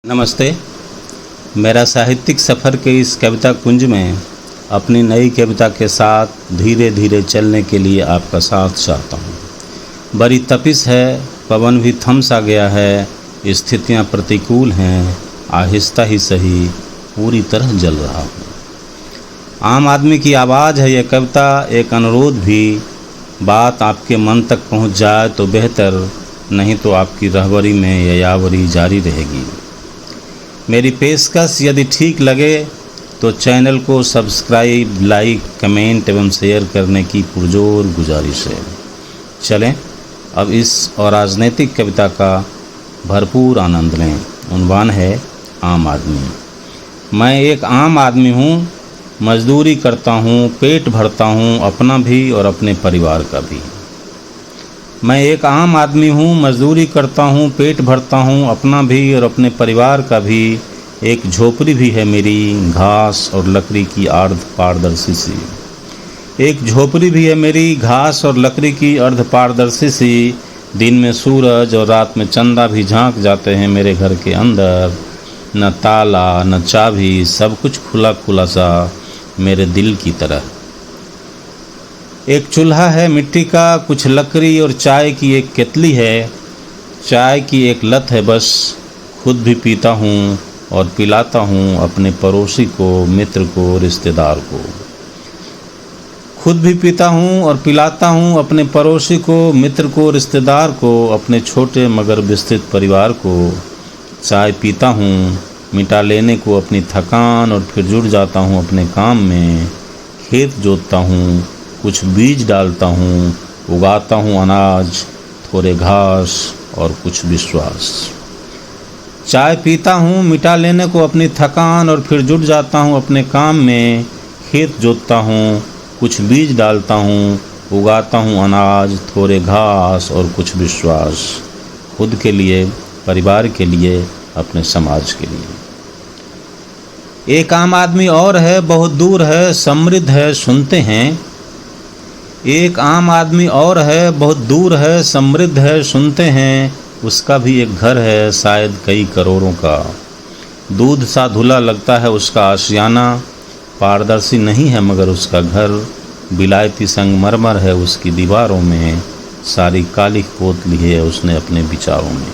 नमस्ते। मेरा साहित्यिक सफ़र के इस कविता कुंज में अपनी नई कविता के साथ धीरे धीरे चलने के लिए आपका साथ चाहता हूँ। बड़ी तपिश है, पवन भी थम सा गया है, स्थितियाँ प्रतिकूल हैं, आहिस्ता ही सही पूरी तरह जल रहा हूँ। आम आदमी की आवाज़ है यह कविता, एक अनुरोध भी, बात आपके मन तक पहुँच जाए तो बेहतर, नहीं तो आपकी रहबरी में यह यावरी जारी रहेगी। मेरी पेशकश यदि ठीक लगे तो चैनल को सब्सक्राइब, लाइक, कमेंट एवं शेयर करने की पुरजोर गुजारिश है। चलें अब इस अराजनैतिक कविता का भरपूर आनंद लें। उन्वान है आम आदमी। मैं एक आम आदमी हूँ, मजदूरी करता हूँ, पेट भरता हूँ, अपना भी और अपने परिवार का भी। मैं एक आम आदमी हूँ, मजदूरी करता हूँ, पेट भरता हूँ, अपना भी और अपने परिवार का भी। एक झोपड़ी भी है मेरी, घास और लकड़ी की अर्ध पारदर्शी सी। एक झोपड़ी भी है मेरी, घास और लकड़ी की अर्ध पारदर्शी सी। दिन में सूरज और रात में चंदा भी झांक जाते हैं मेरे घर के अंदर। न ताला न चाबी, सब कुछ खुला खुला सा मेरे दिल की तरह। एक चूल्हा है मिट्टी का, कुछ लकड़ी और चाय की एक केतली है। चाय की एक लत है बस, खुद भी पीता हूँ और पिलाता हूँ अपने पड़ोसी को, मित्र को, रिश्तेदार को। खुद भी पीता हूँ और पिलाता हूँ अपने पड़ोसी को, मित्र को, रिश्तेदार को, अपने छोटे मगर विस्तृत परिवार को। चाय पीता हूँ मिटा लेने को अपनी थकान और फिर जुट जाता हूँ अपने काम में। खेत जोतता हूँ, कुछ बीज डालता हूँ, उगाता हूँ अनाज, थोड़े घास और कुछ विश्वास। चाय पीता हूँ मिटा लेने को अपनी थकान और फिर जुट जाता हूँ अपने काम में। खेत जोतता हूँ, कुछ बीज डालता हूँ, उगाता हूँ अनाज, थोड़े घास और कुछ विश्वास। खुद के लिए, परिवार के लिए, अपने समाज के लिए। एक आम आदमी और है, बहुत दूर है, समृद्ध है, सुनते हैं। एक आम आदमी और है, बहुत दूर है, समृद्ध है, सुनते हैं। उसका भी एक घर है, शायद कई करोड़ों का। दूध सा धुला लगता है उसका आशियाना, पारदर्शी नहीं है मगर उसका घर। विलायती संगमरमर है उसकी दीवारों में, सारी काली पोत ली है उसने अपने विचारों में।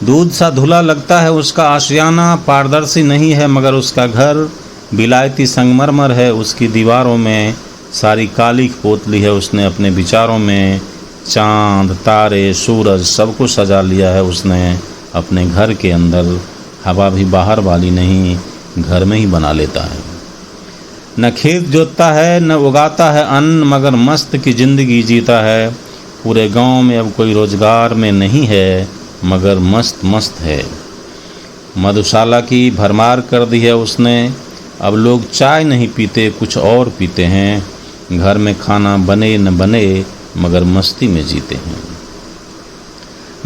दूध सा धुला लगता है उसका आशियाना, पारदर्शी नहीं है मगर उसका घर। विलायती संगमरमर है उसकी दीवारों में, सारी काली पोत ली है उसने अपने विचारों में। चांद, तारे, सूरज सब कुछ सजा लिया है उसने अपने घर के अंदर। हवा भी बाहर वाली नहीं, घर में ही बना लेता है। न खेत जोतता है न उगाता है अन्न, मगर मस्त की ज़िंदगी जीता है। पूरे गांव में अब कोई रोजगार में नहीं है, मगर मस्त मस्त है। मधुशाला की भरमार कर दी है उसने, अब लोग चाय नहीं पीते, कुछ और पीते हैं। घर में खाना बने न बने, मगर मस्ती में जीते हैं।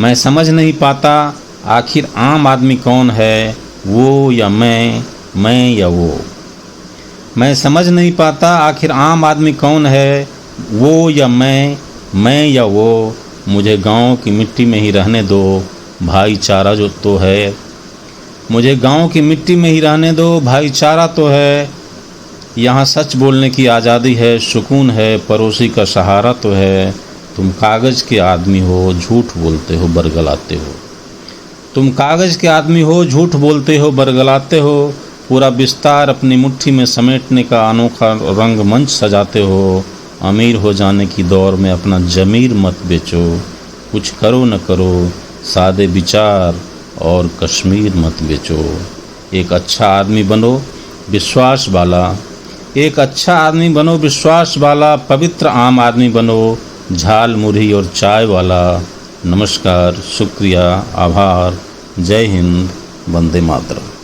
मैं समझ नहीं पाता आखिर आम आदमी कौन है, वो या मैं या वो। मैं समझ नहीं पाता आखिर आम आदमी कौन है, वो या मैं या वो। मुझे गांव की मिट्टी में ही रहने दो, भाईचारा जो तो है। मुझे गांव की मिट्टी में ही रहने दो, भाईचारा तो है। यहाँ सच बोलने की आज़ादी है, सुकून है, पड़ोसी का सहारा तो है। तुम कागज़ के आदमी हो, झूठ बोलते हो, बरगलाते हो। तुम कागज़ के आदमी हो, झूठ बोलते हो, बरगलाते हो। पूरा विस्तार अपनी मुट्ठी में समेटने का अनोखा रंगमंच सजाते हो। अमीर हो जाने की दौड़ में अपना ज़मीर मत बेचो। कुछ करो न करो, सादे विचार और कश्मीर मत बेचो। एक अच्छा आदमी बनो, विश्वास वाला। एक अच्छा आदमी बनो, विश्वास वाला। पवित्र आम आदमी बनो, झाल मुरही और चाय वाला। नमस्कार, शुक्रिया, आभार, जय हिंद, वंदे मातरम।